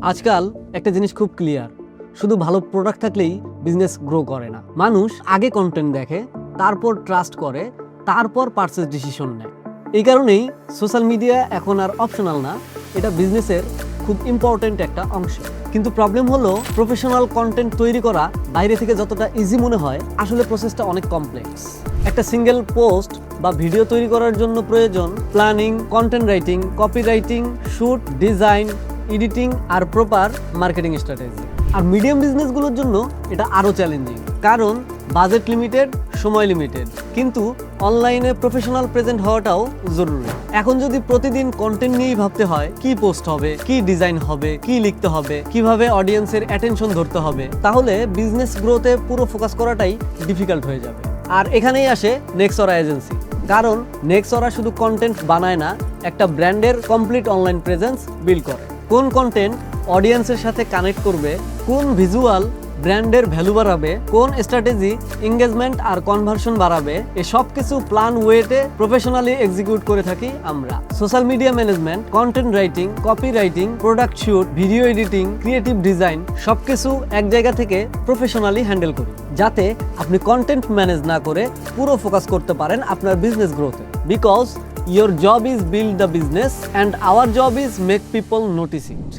আজকাল একটা জিনিস খুব ক্লিয়ার, শুধু ভালো প্রোডাক্ট থাকলেই বিজনেস গ্রো করে না। মানুষ আগে কন্টেন্ট দেখে, তারপর ট্রাস্ট করে, তারপর পারচেজ ডিসিশন নেয়। এই কারণেই সোশ্যাল মিডিয়া এখন আর অপশনাল না, এটা বিজনেসের খুব ইম্পর্টেন্ট একটা অংশ। কিন্তু প্রবলেম হলো, প্রফেশনাল কন্টেন্ট তৈরি করা বাইরে থেকে যতটা ইজি মনে হয়, আসলে প্রসেসটা অনেক কমপ্লেক্স। একটা সিঙ্গেল পোস্ট বা ভিডিও তৈরি করার জন্য প্রয়োজন planning, content writing, copy writing, shoot, design, editing আর প্রপার মার্কেটিং স্ট্র্যাটেজি। আর মিডিয়াম বিজনেসগুলোর জন্য এটা আরও চ্যালেঞ্জিং, কারণ বাজেট লিমিটেড, সময় লিমিটেড। কিন্তু অনলাইনে প্রফেশনাল প্রেজেন্ট হওয়াটাও জরুরি। এখন যদি প্রতিদিন কন্টেন্ট নিয়েই ভাবতে হয়, কি পোস্ট হবে, কি ডিজাইন হবে, কি লিখতে হবে, কিভাবে অডিয়েন্সের অ্যাটেনশন ধরতে হবে, তাহলে বিজনেস গ্রোতে পুরো ফোকাস করাটাই ডিফিকাল্ট হয়ে যাবে। আর এখানেই আসে নেক্সরা এজেন্সি, কারণ নেক্সরা শুধু কন্টেন্ট বানায় না, একটা ব্র্যান্ডের কমপ্লিট অনলাইন প্রেজেন্স বিল্ড করে। কোন কন্টেন্ট অডিয়েন্সের সাথে কানেক্ট করবে, কোন ভিজুয়াল ব্র্যান্ডের ভ্যালু বাড়াবে, কোন স্ট্র্যাটেজি এঙ্গেজমেন্ট আর কনভার্সন বাড়াবে, এই সব কিছু প্ল্যান ওয়েতে প্রফেশনালি এক্সিকিউট করে থাকি আমরা। Social media management, content writing, copy writing, product shoot, video editing, creative design সবকিছু এক জায়গা থেকে প্রফেশনালি হ্যান্ডেল করি, যাতে আপনি কন্টেন্ট ম্যানেজ না করে পুরো ফোকাস করতে পারেন আপনার বিজনেস গ্রোথে। Because your job is build the business and our job is make people notice it.